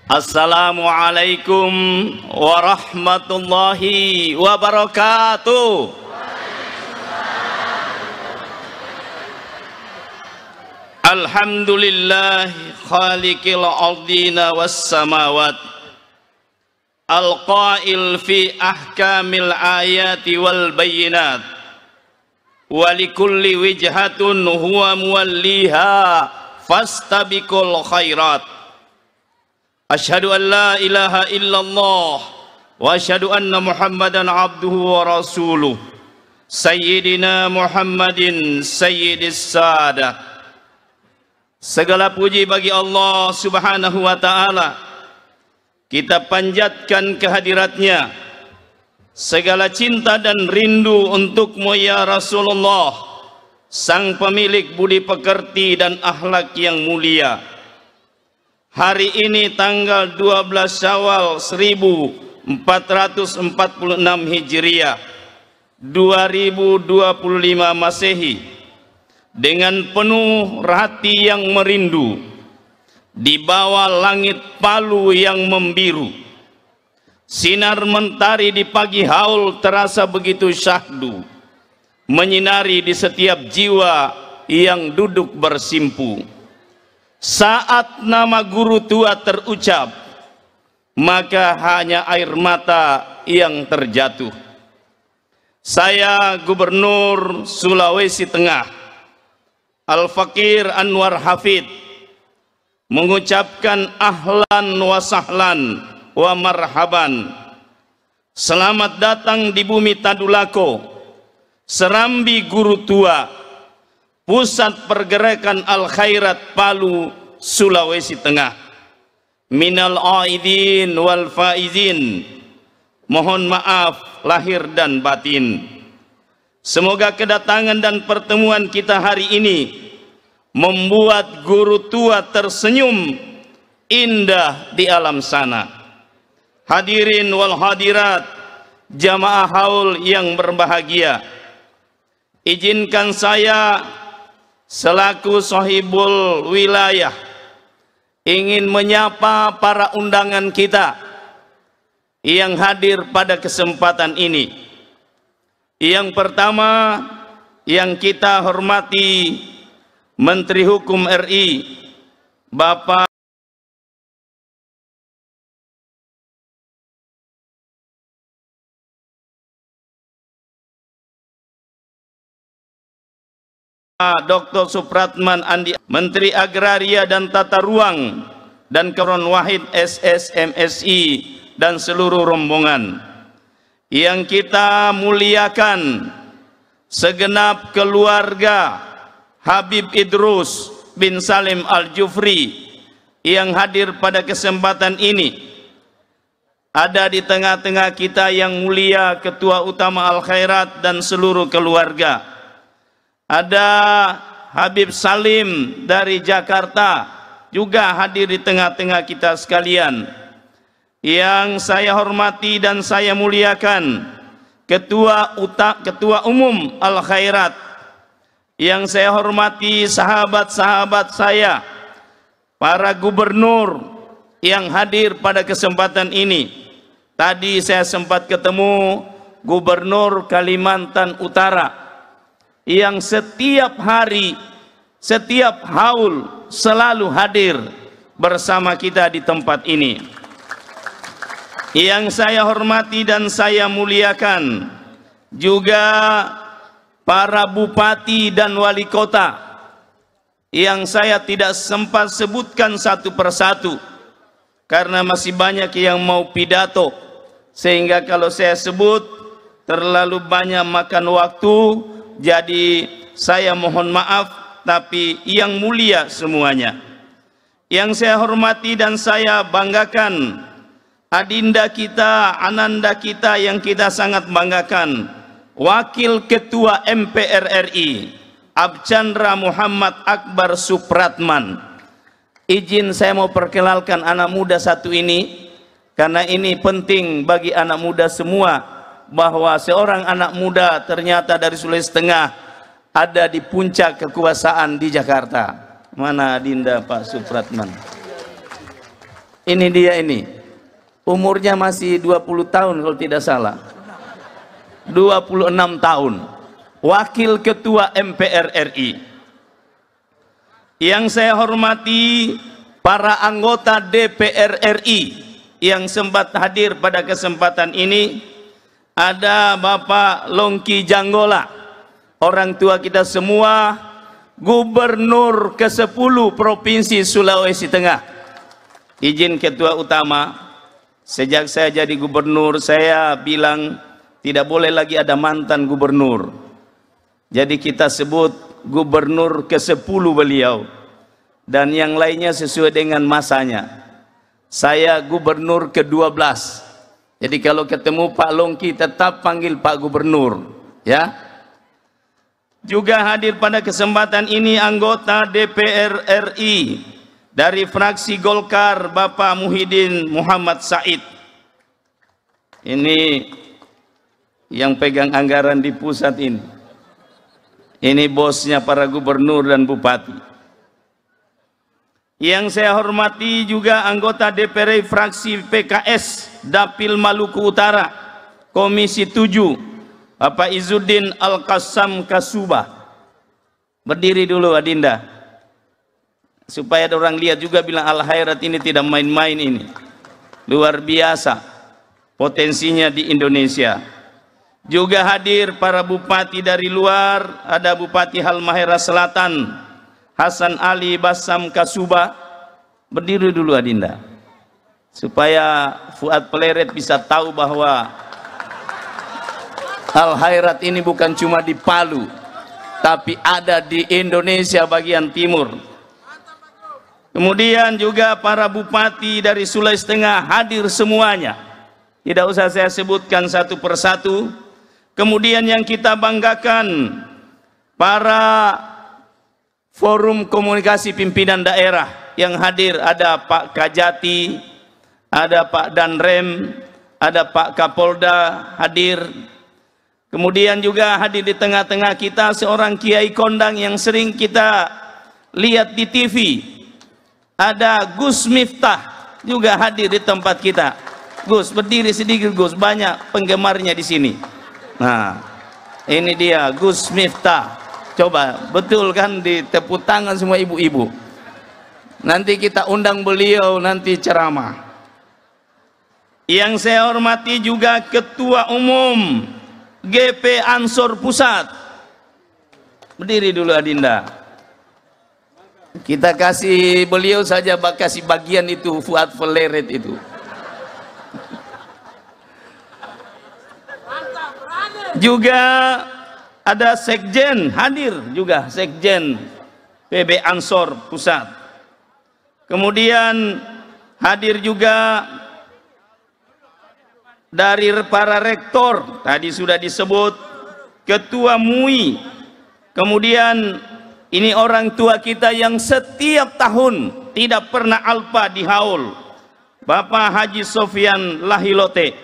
Assalamualaikum warahmatullahi wabarakatuh. Alhamdulillah khaliqil ardina was samawat, al-qail fi ahkamil ayati wal bayyinat, wa likulli wijhatun huwa muwalliha fastabiqul khairat. Asyhadu an la ilaha illallah wa asyhadu anna Muhammadan abduhu wa rasuluh. Sayyidina Muhammadin sayyidis sadah. Segala puji bagi Allah Subhanahu wa ta'ala. Kita panjatkan kehadiratnya. Segala cinta dan rindu untukmu ya Rasulullah, sang pemilik budi pekerti dan akhlak yang mulia. Hari ini tanggal 12 Syawal 1446 Hijriah 2025 Masehi, dengan penuh hati yang merindu di bawah langit Palu yang membiru, sinar mentari di pagi haul terasa begitu syahdu, menyinari di setiap jiwa yang duduk bersimpu. Saat nama guru tua terucap, maka hanya air mata yang terjatuh. Saya Gubernur Sulawesi Tengah Al-Fakir Anwar Hafid mengucapkan ahlan wa sahlan wa marhaban. Selamat datang di bumi Tadulako, Serambi Guru Tua, pusat pergerakan Al-Khairat Palu, Sulawesi Tengah. Minal aidin wal faizin, mohon maaf lahir dan batin. Semoga kedatangan dan pertemuan kita hari ini membuat guru tua tersenyum indah di alam sana. Hadirin wal hadirat, jamaah haul yang berbahagia, izinkan saya selaku sahibul wilayah ingin menyapa para undangan kita yang hadir pada kesempatan ini. Yang pertama yang kita hormati Menteri Hukum RI Bapak Dr. Supratman Andi, Menteri Agraria dan Tata Ruang dan Karon Wahid SSMSI dan seluruh rombongan. Yang kita muliakan segenap keluarga Habib Idrus bin Salim Al-Jufri yang hadir pada kesempatan ini. Ada di tengah-tengah kita yang mulia Ketua Utama Al-Khairat dan seluruh keluarga. Ada Habib Salim dari Jakarta juga hadir di tengah-tengah kita sekalian. Yang saya hormati dan saya muliakan Ketua Umum Al-Khairat. Yang saya hormati sahabat-sahabat saya, para gubernur yang hadir pada kesempatan ini. Tadi saya sempat ketemu Gubernur Kalimantan Utara yang setiap hari, setiap haul selalu hadir bersama kita di tempat ini. Yang saya hormati dan saya muliakan juga para bupati dan wali kota yang saya tidak sempat sebutkan satu persatu karena masih banyak yang mau pidato, sehingga kalau saya sebut terlalu banyak makan waktu. Jadi saya mohon maaf, tapi yang mulia semuanya. Yang saya hormati dan saya banggakan, adinda kita, ananda kita yang kita sangat banggakan, Wakil Ketua MPR RI Archandra Muhammad Akbar Supratman. Izin saya mau perkenalkan anak muda satu ini, karena ini penting bagi anak muda semua, bahwa seorang anak muda ternyata dari Sulawesi Tengah ada di puncak kekuasaan di Jakarta. Mana Dinda Pak Supratman? Ini dia ini. Umurnya masih 20 tahun kalau tidak salah. 26 tahun. Wakil Ketua MPR RI. Yang saya hormati para anggota DPR RI yang sempat hadir pada kesempatan ini. Ada Bapak Longki Janggola, orang tua kita semua, Gubernur ke-10 Provinsi Sulawesi Tengah. Izin Ketua Utama, sejak saya jadi gubernur saya bilang tidak boleh lagi ada mantan gubernur. Jadi kita sebut Gubernur ke-10 beliau, dan yang lainnya sesuai dengan masanya. Saya Gubernur ke-12. Jadi kalau ketemu Pak Longki tetap panggil Pak Gubernur, ya. Juga hadir pada kesempatan ini anggota DPR RI dari fraksi Golkar, Bapak Muhyiddin Muhammad Said. Ini yang pegang anggaran di pusat ini. Ini bosnya para gubernur dan bupati. Yang saya hormati juga anggota DPR fraksi PKS Dapil Maluku Utara, Komisi 7, Bapak Izzuddin Al-Qassam Kasubah. Berdiri dulu Adinda, supaya ada orang lihat juga bilang Al-Khairat ini tidak main-main, ini luar biasa potensinya di Indonesia. Juga hadir para bupati dari luar, ada Bupati Halmahera Selatan Hasan Ali Basam Kasubah. Berdiri dulu Adinda, supaya Fuad Peleret bisa tahu bahwa Al-Khairat ini bukan cuma di Palu, tapi ada di Indonesia bagian timur. Kemudian juga para bupati dari Sulawesi Tengah hadir semuanya, tidak usah saya sebutkan satu persatu. Kemudian yang kita banggakan, para forum komunikasi pimpinan daerah yang hadir, ada Pak Kajati, ada Pak Danrem, ada Pak Kapolda hadir. Kemudian juga hadir di tengah-tengah kita seorang Kiai Kondang yang sering kita lihat di TV. Ada Gus Miftah juga hadir di tempat kita. Gus, berdiri sedikit Gus, banyak penggemarnya di sini. Nah, ini dia Gus Miftah. Coba, betul kan, ditepuk tangan semua ibu-ibu. Nanti kita undang beliau nanti ceramah. Yang saya hormati juga Ketua Umum GP Ansor Pusat. Berdiri dulu Adinda. Kita kasih beliau saja, kasih bagian itu Fuad Peleret itu. Juga ada Sekjen hadir juga, Sekjen PB Ansor Pusat. Kemudian hadir juga dari para rektor, tadi sudah disebut, Ketua MUI. Kemudian ini orang tua kita yang setiap tahun tidak pernah alpa di haul, Bapak Haji Sofyan Lahilote.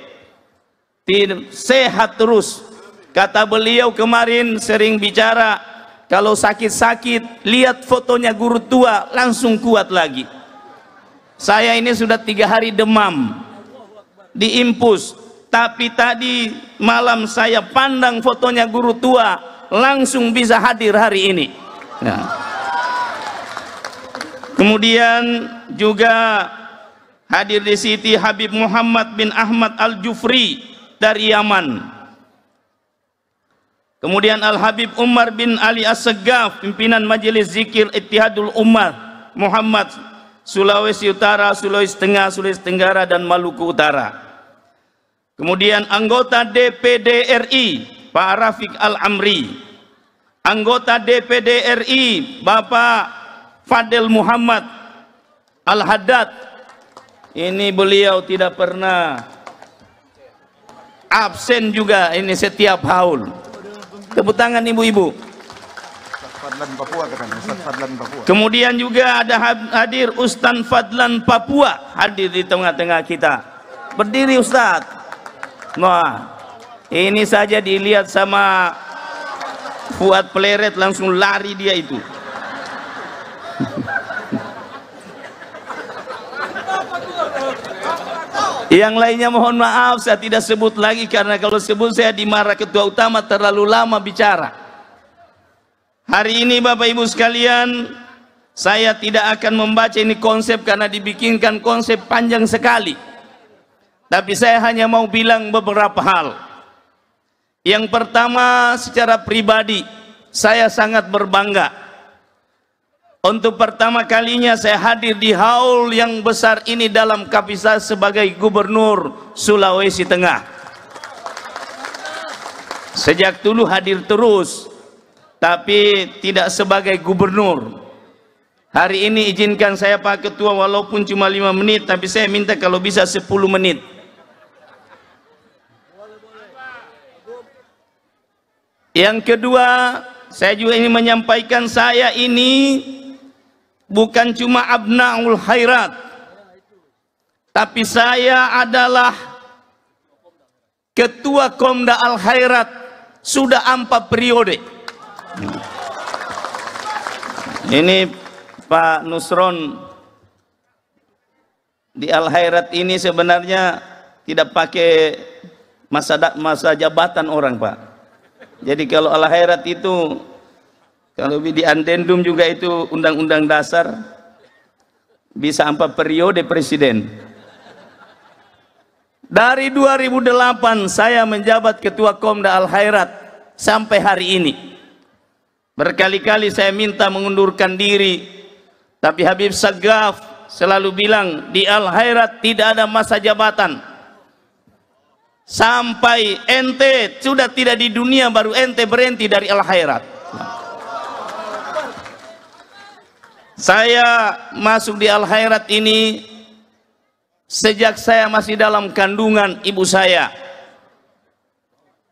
Sehat terus. Kata beliau kemarin sering bicara, kalau sakit-sakit lihat fotonya guru tua langsung kuat lagi. Saya ini sudah 3 hari demam, diimpus, tapi tadi malam saya pandang fotonya guru tua, langsung bisa hadir hari ini. Nah. Kemudian juga hadir di Siti Habib Muhammad bin Ahmad Al-Jufri dari Yaman. Kemudian Al-Habib Umar bin Ali As-Segaf, pimpinan Majelis Zikir Ittihadul Ummah Muhammad Sulawesi Utara, Sulawesi Tengah, Sulawesi Tenggara, dan Maluku Utara. Kemudian anggota DPD RI Pak Rafiq Al-Amri, anggota DPD RI Bapak Fadel Muhammad Al-Haddad. Ini beliau tidak pernah absen juga, ini setiap haul. Tepuk tangan ibu-ibu. Kemudian juga ada hadir Ustaz Fadlan Papua, hadir di tengah-tengah kita. Berdiri Ustaz. Wah, ini saja dilihat sama Fuad Peleret langsung lari dia itu. Yang lainnya mohon maaf saya tidak sebut lagi, karena kalau sebut saya dimarah ketua utama, terlalu lama bicara. Hari ini Bapak Ibu sekalian, saya tidak akan membaca ini konsep karena dibikinkan konsep panjang sekali. Tapi saya hanya mau bilang beberapa hal. Yang pertama, secara pribadi saya sangat berbangga. Untuk pertama kalinya saya hadir di haul yang besar ini dalam kapasitas sebagai Gubernur Sulawesi Tengah. Sejak dulu hadir terus, tapi tidak sebagai gubernur. Hari ini izinkan saya Pak Ketua, walaupun cuma 5 menit, tapi saya minta kalau bisa 10 menit. Yang kedua, saya juga ingin menyampaikan, saya ini bukan cuma abnaul khairat, tapi saya adalah ketua Komda Al Khairat sudah 4 periode. Ini Pak Nusron di Al Khairat ini sebenarnya tidak pakai masa jabatan orang, Pak. Jadi kalau Al Khairat itu, kalau di Andendum juga itu undang-undang dasar, bisa 4 periode presiden. Dari 2008 saya menjabat ketua Komda Al Khairat sampai hari ini. Berkali-kali saya minta mengundurkan diri, tapi Habib Sagaf selalu bilang di Al Khairat tidak ada masa jabatan. Sampai ente sudah tidak di dunia baru ente berhenti dari Al Khairat. Saya masuk di Al Khairat ini sejak saya masih dalam kandungan ibu saya.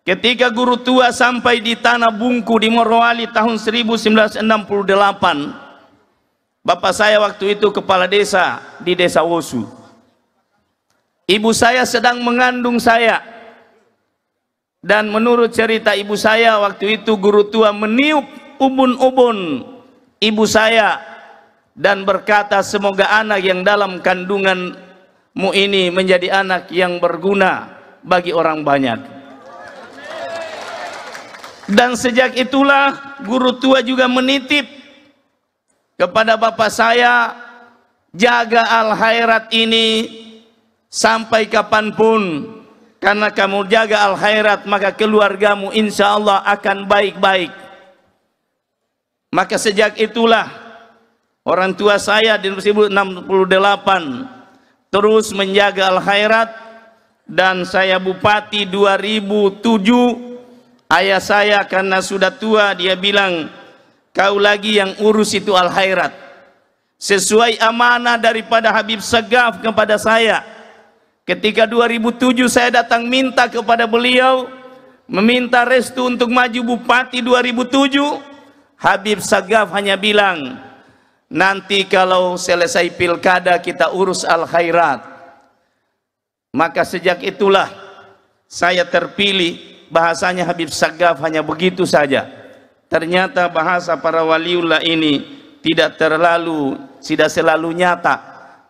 Ketika guru tua sampai di Tanah Bungku di Morowali tahun 1968, bapak saya waktu itu kepala desa di Desa Wosu. Ibu saya sedang mengandung saya, dan menurut cerita ibu saya waktu itu guru tua meniup ubun-ubun ibu saya dan berkata, semoga anak yang dalam kandunganmu ini menjadi anak yang berguna bagi orang banyak. Dan sejak itulah guru tua juga menitip kepada bapak saya, jaga Al Khairat ini sampai kapanpun, karena kamu jaga Al Khairat maka keluargamu insya Allah akan baik-baik. Maka sejak itulah orang tua saya di 1968 terus menjaga Al Khairat, dan saya bupati 2007. Ayah saya karena sudah tua, dia bilang, kau lagi yang urus itu Al Khairat. Sesuai amanah daripada Habib Sagaf kepada saya. Ketika 2007 saya datang minta kepada beliau, meminta restu untuk maju bupati 2007, Habib Sagaf hanya bilang, nanti kalau selesai pilkada kita urus Al Khairat. Maka sejak itulah saya terpilih. Bahasanya Habib Sagaf hanya begitu saja. Ternyata bahasa para waliullah ini tidak selalu nyata,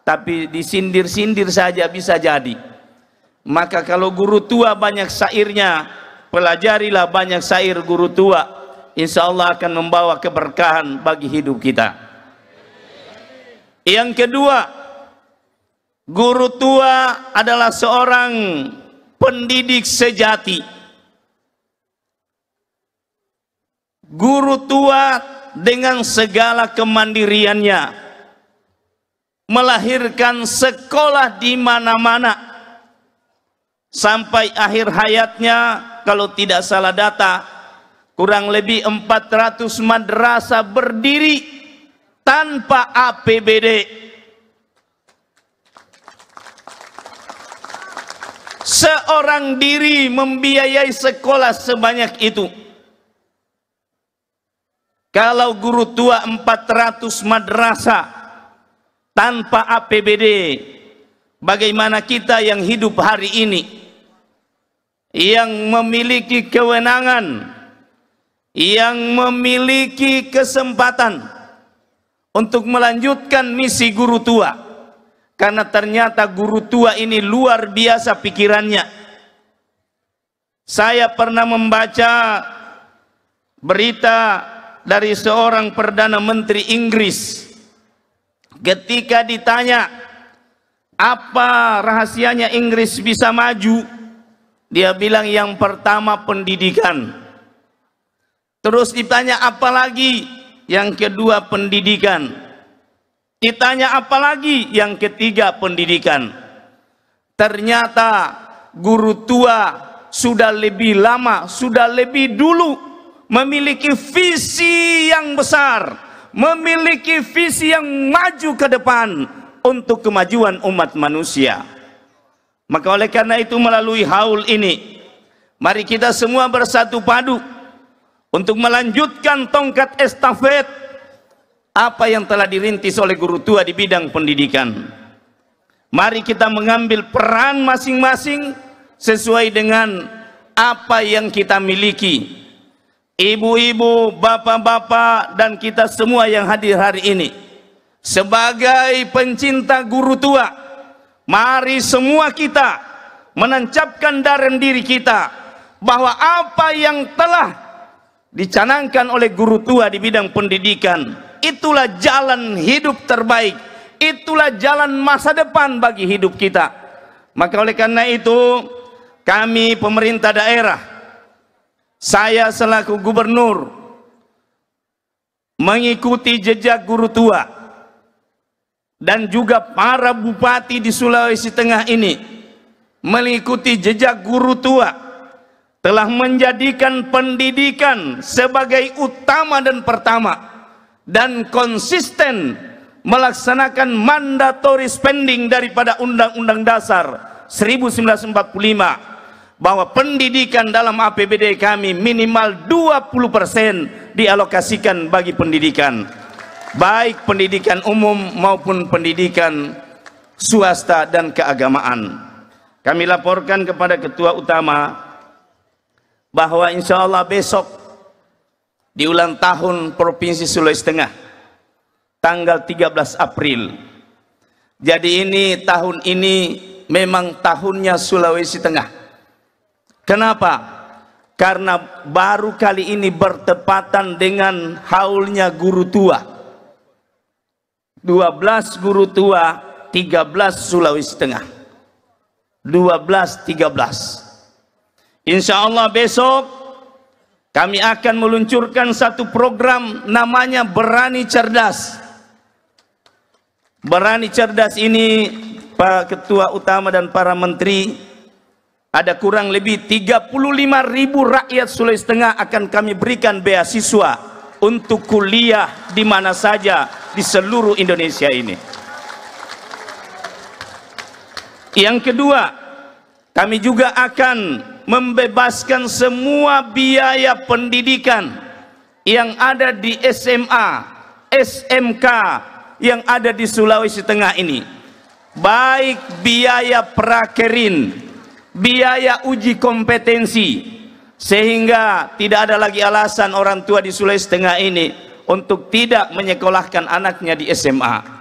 tapi disindir-sindir saja bisa jadi. Maka kalau guru tua banyak syairnya, pelajarilah banyak syair guru tua, insya Allah akan membawa keberkahan bagi hidup kita. Yang kedua, guru tua adalah seorang pendidik sejati. Guru tua dengan segala kemandiriannya melahirkan sekolah di mana-mana sampai akhir hayatnya, kalau tidak salah data, kurang lebih 400 madrasah berdiri tanpa APBD. Seorang diri membiayai sekolah sebanyak itu. Kalau guru tua 400 madrasah tanpa APBD, bagaimana kita yang hidup hari ini, yang memiliki kewenangan, yang memiliki kesempatan untuk melanjutkan misi guru tua, karena ternyata guru tua ini luar biasa pikirannya. Saya pernah membaca berita dari seorang Perdana Menteri Inggris. Ketika ditanya apa rahasianya Inggris bisa maju, dia bilang yang pertama pendidikan. Terus ditanya apa lagi? Yang kedua pendidikan. Ditanya apa lagi? Yang ketiga pendidikan. Ternyata guru tua sudah lebih lama, sudah lebih dulu memiliki visi yang besar, memiliki visi yang maju ke depan untuk kemajuan umat manusia. Maka oleh karena itu melalui haul ini, mari kita semua bersatu padu untuk melanjutkan tongkat estafet apa yang telah dirintis oleh guru tua di bidang pendidikan. Mari kita mengambil peran masing-masing sesuai dengan apa yang kita miliki. Ibu-ibu, bapak-bapak, dan kita semua yang hadir hari ini, sebagai pencinta guru tua, mari semua kita menancapkan dalam diri kita bahwa apa yang telah dicanangkan oleh guru tua di bidang pendidikan, itulah jalan hidup terbaik, itulah jalan masa depan bagi hidup kita. Maka oleh karena itu, kami pemerintah daerah, saya selaku gubernur mengikuti jejak guru tua, dan juga para bupati di Sulawesi Tengah ini mengikuti jejak guru tua, telah menjadikan pendidikan sebagai utama dan pertama, dan konsisten melaksanakan mandatory spending daripada Undang-Undang Dasar 1945, bahwa pendidikan dalam APBD kami minimal 20% dialokasikan bagi pendidikan, baik pendidikan umum maupun pendidikan swasta dan keagamaan. Kami laporkan kepada Ketua Utama bahwa insya Allah besok di ulang tahun Provinsi Sulawesi Tengah tanggal 13 April. Jadi tahun ini memang tahunnya Sulawesi Tengah. Kenapa? Karena baru kali ini bertepatan dengan haulnya guru tua. 12 guru tua, 13 Sulawesi Tengah. 12-13. Insya Allah besok kami akan meluncurkan satu program namanya Berani Cerdas. Berani Cerdas ini, Pak Ketua Utama dan para menteri, ada kurang lebih 35.000 rakyat Sulawesi Tengah akan kami berikan beasiswa untuk kuliah di mana saja di seluruh Indonesia ini. Yang kedua, kami juga akan membebaskan semua biaya pendidikan yang ada di SMA, SMK yang ada di Sulawesi Tengah ini, baik biaya prakerin, biaya uji kompetensi, sehingga tidak ada lagi alasan orang tua di Sulawesi Tengah ini untuk tidak menyekolahkan anaknya di SMA.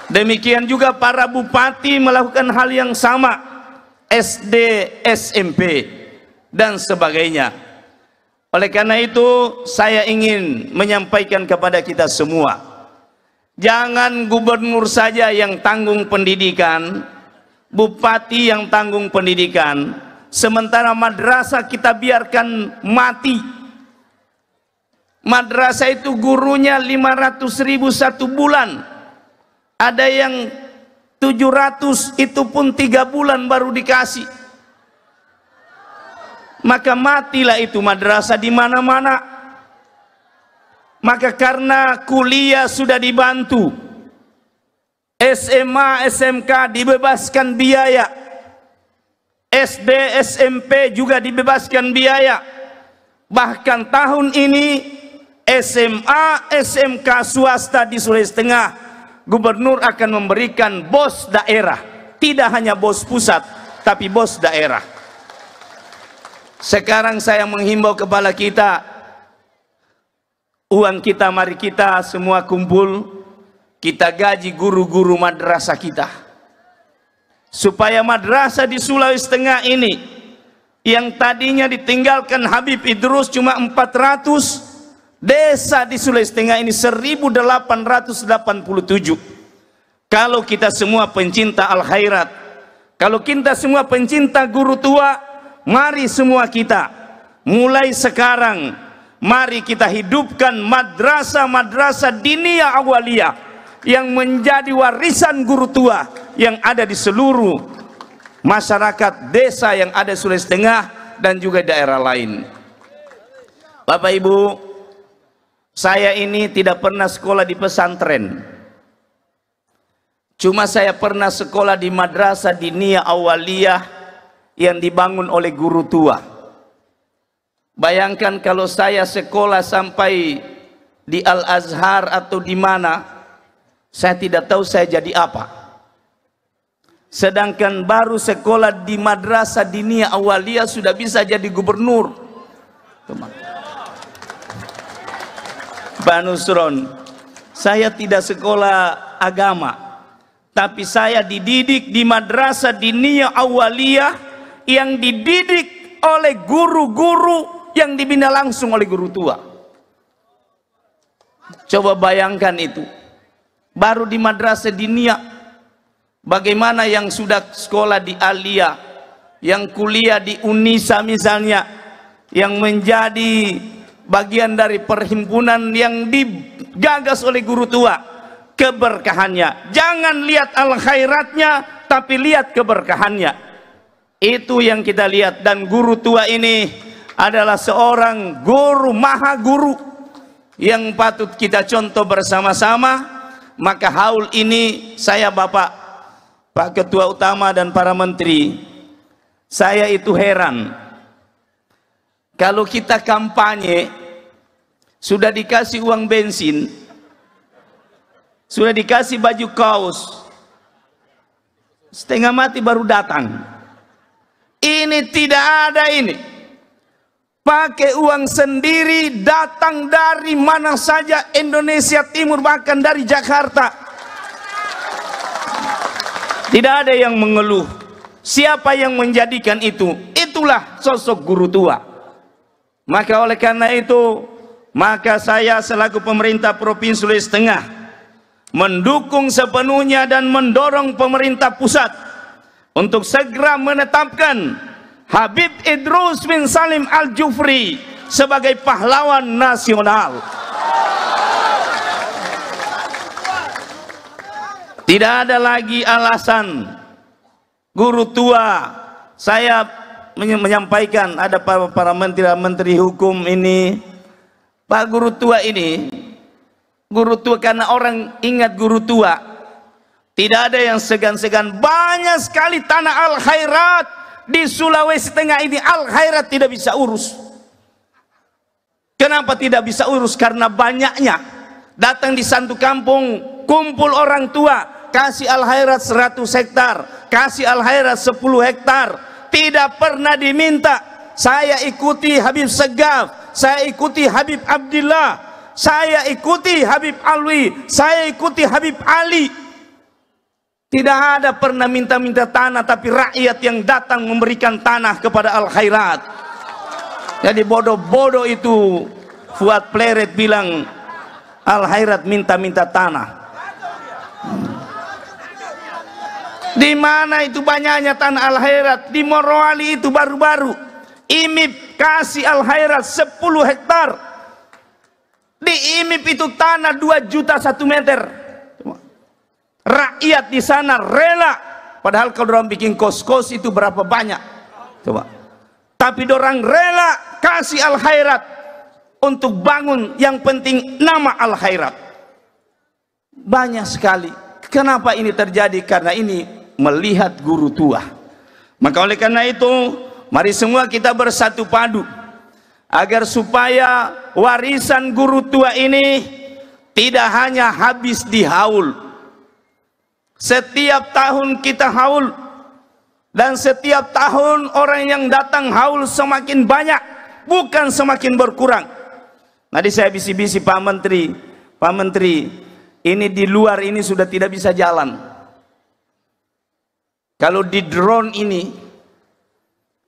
Demikian juga para bupati melakukan hal yang sama, SD, SMP, dan sebagainya. Oleh karena itu, saya ingin menyampaikan kepada kita semua, jangan gubernur saja yang tanggung pendidikan, bupati yang tanggung pendidikan, sementara madrasah kita biarkan mati. Madrasah itu gurunya 500.000 satu bulan, ada yang 700, itu pun 3 bulan baru dikasih. Maka matilah itu madrasah di mana-mana. Maka karena kuliah sudah dibantu, SMA, SMK dibebaskan biaya, SD, SMP juga dibebaskan biaya. Bahkan tahun ini SMA, SMK swasta di Sulawesi Tengah, gubernur akan memberikan bos daerah, tidak hanya bos pusat, tapi bos daerah. Sekarang saya menghimbau kepada kita, uang kita mari kita semua kumpul, kita gaji guru-guru madrasah kita, supaya madrasah di Sulawesi Tengah ini yang tadinya ditinggalkan Habib Idrus cuma 400, desa di Sulawesi Tengah ini 1887. Kalau kita semua pencinta al-khairat, kalau kita semua pencinta guru tua, mari semua kita mulai sekarang, mari kita hidupkan madrasah-madrasah diniyah awaliyah yang menjadi warisan guru tua yang ada di seluruh masyarakat desa yang ada di Sulawesi Tengah dan juga daerah lain. Bapak Ibu, saya ini tidak pernah sekolah di pesantren, cuma saya pernah sekolah di madrasah diniyah awaliyah yang dibangun oleh guru tua. Bayangkan kalau saya sekolah sampai di Al-Azhar atau di mana, saya tidak tahu saya jadi apa. Sedangkan baru sekolah di madrasah diniyah awaliyah sudah bisa jadi gubernur. Pak Nusron, saya tidak sekolah agama, tapi saya dididik di madrasah diniyah awaliyah yang dididik oleh guru-guru yang dibina langsung oleh guru tua. Coba bayangkan itu. Baru di madrasah diniyah, bagaimana yang sudah sekolah di Aliyah, yang kuliah di Unisa misalnya, yang menjadi bagian dari perhimpunan yang digagas oleh guru tua, keberkahannya. Jangan lihat al-khairatnya, tapi lihat keberkahannya. Itu yang kita lihat. Dan guru tua ini adalah seorang guru, maha guru yang patut kita contoh bersama-sama. Maka haul ini saya Bapak, Pak Ketua Utama dan para menteri, saya itu heran. Kalau kita kampanye, sudah dikasih uang bensin, sudah dikasih baju kaos, setengah mati baru datang. Ini tidak ada ini. Pakai uang sendiri, datang dari mana saja Indonesia Timur, bahkan dari Jakarta. Tidak ada yang mengeluh. Siapa yang menjadikan itu? Itulah sosok guru tua. Maka oleh karena itu, maka saya selaku pemerintah Provinsi Sulawesi Tengah mendukung sepenuhnya dan mendorong pemerintah pusat untuk segera menetapkan Habib Idrus bin Salim Al-Jufri sebagai pahlawan nasional. Tidak ada lagi alasan guru tua. Saya menyampaikan, ada para menteri hukum ini, Pak guru tua ini, guru tua karena orang ingat guru tua, tidak ada yang segan-segan. Banyak sekali tanah al-khairat di Sulawesi Tengah ini, al-khairat tidak bisa urus. Kenapa tidak bisa urus? Karena banyaknya. Datang di satu kampung, kumpul orang tua, kasih al-khairat 100 hektar, kasih al-khairat 10 hektar. Tidak pernah diminta, saya ikuti Habib Segaf, saya ikuti Habib Abdillah, saya ikuti Habib Alwi, saya ikuti Habib Ali. Tidak ada pernah minta-minta tanah, tapi rakyat yang datang memberikan tanah kepada al-khairat. Jadi bodoh-bodoh itu Fuad Pleret bilang al-khairat minta-minta tanah. Di mana itu banyaknya tanah al-khairat? Di Morowali itu baru-baru IMIP kasih al-khairat 10 hektar. Di IMIP itu tanah 2 juta 1 meter. Rakyat di sana rela, padahal kalau orang bikin kos-kos itu berapa banyak, coba. Tapi orang rela kasih al-khairat untuk bangun, yang penting nama al-khairat. Banyak sekali. Kenapa ini terjadi? Karena ini melihat guru tua. Maka oleh karena itu, mari semua kita bersatu padu agar supaya warisan guru tua ini tidak hanya habis di haul. Setiap tahun kita haul, dan setiap tahun orang yang datang haul semakin banyak, bukan semakin berkurang. Tadi saya bisi-bisi Pak Menteri, Ini di luar ini sudah tidak bisa jalan. Kalau di drone ini,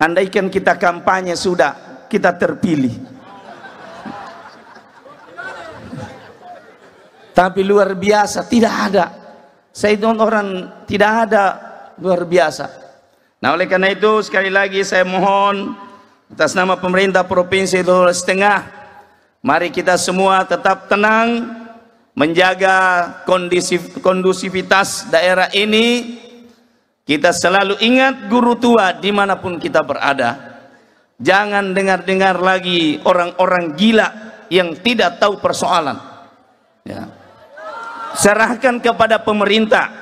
andaikan kita kampanye sudah, kita terpilih. Tapi luar biasa, tidak ada. Saya itu orang tidak ada luar biasa. Nah, oleh karena itu sekali lagi saya mohon atas nama pemerintah Provinsi Sulawesi Tengah, mari kita semua tetap tenang, menjaga kondusivitas daerah ini. Kita selalu ingat guru tua dimanapun kita berada. Jangan dengar-dengar lagi orang-orang gila yang tidak tahu persoalan. Ya. Serahkan kepada pemerintah.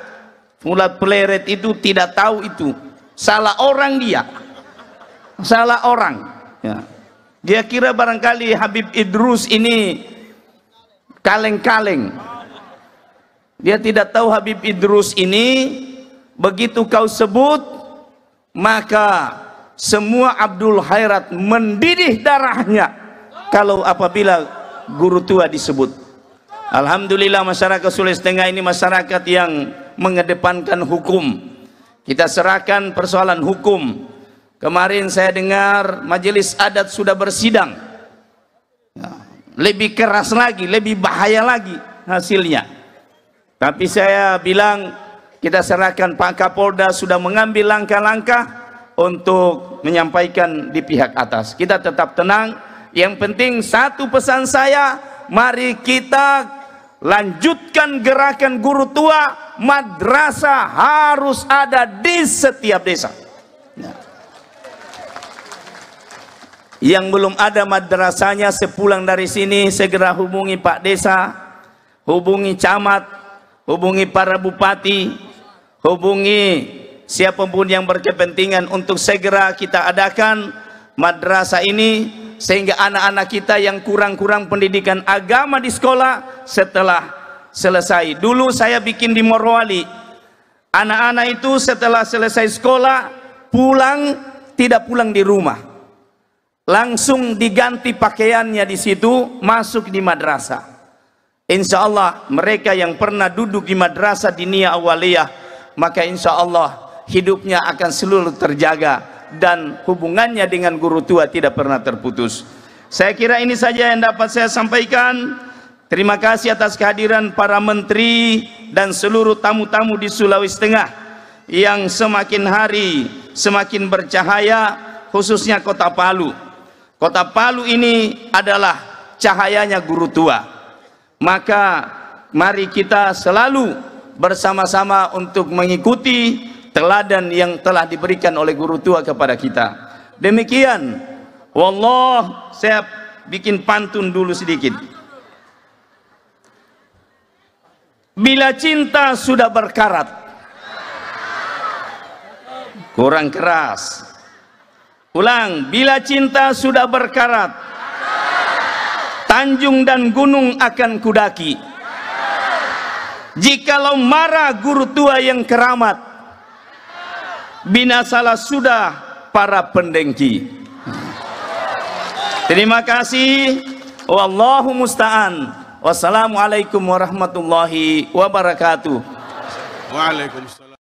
Fuad Pleret itu tidak tahu itu. Salah orang dia. Salah orang. Ya. Dia kira barangkali Habib Idrus ini kaleng-kaleng. Dia tidak tahu Habib Idrus ini begitu kau sebut, maka semua Abdul Khairat mendidih darahnya kalau apabila guru tua disebut. Alhamdulillah masyarakat Sulawesi Tengah ini masyarakat yang mengedepankan hukum. Kita serahkan persoalan hukum. Kemarin saya dengar majelis adat sudah bersidang. Lebih keras lagi, lebih bahaya lagi hasilnya. Tapi saya bilang kita serahkan, Pak Kapolda sudah mengambil langkah-langkah untuk menyampaikan di pihak atas. Kita tetap tenang. Yang penting satu pesan saya, mari kita lanjutkan gerakan guru tua. Madrasah harus ada di setiap desa. Yang belum ada madrasahnya sepulang dari sini segera hubungi Pak Desa, hubungi camat, hubungi para bupati, hubungi siapapun yang berkepentingan untuk segera kita adakan madrasah ini, sehingga anak-anak kita yang kurang-kurang pendidikan agama di sekolah setelah selesai. Dulu saya bikin di Morowali, anak-anak itu setelah selesai sekolah pulang, tidak pulang di rumah, langsung diganti pakaiannya di situ, masuk di madrasah. Insya Allah mereka yang pernah duduk di madrasah diniyah awaliyah, maka insya Allah hidupnya akan selalu terjaga dan hubungannya dengan guru tua tidak pernah terputus. Saya kira ini saja yang dapat saya sampaikan. Terima kasih atas kehadiran para menteri dan seluruh tamu-tamu di Sulawesi Tengah yang semakin hari semakin bercahaya, khususnya Kota Palu. Kota Palu ini adalah cahayanya guru tua. Maka mari kita selalu bersama-sama untuk mengikuti teladan yang telah diberikan oleh guru tua kepada kita. Demikian, wallah, saya bikin pantun dulu sedikit. Bila cinta sudah berkarat, kurang keras. Ulang, bila cinta sudah berkarat, tanjung dan gunung akan kudaki. Jikalau marah guru tua yang keramat, binasalah sudah para pendengki. Terima kasih. Wallahu musta'an. Wassalamualaikum warahmatullahi wabarakatuh. Waalaikumsalam.